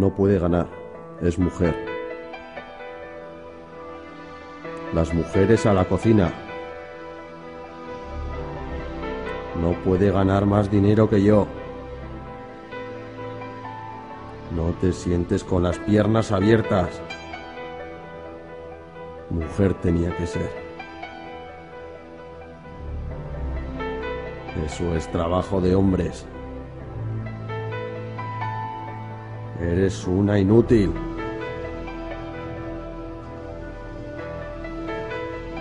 No puede ganar. Es mujer. Las mujeres a la cocina. No puede ganar más dinero que yo. No te sientes con las piernas abiertas. Mujer tenía que ser. Eso es trabajo de hombres. Eres una inútil.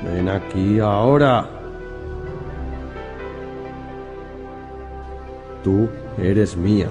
Ven aquí ahora. Tú eres mía.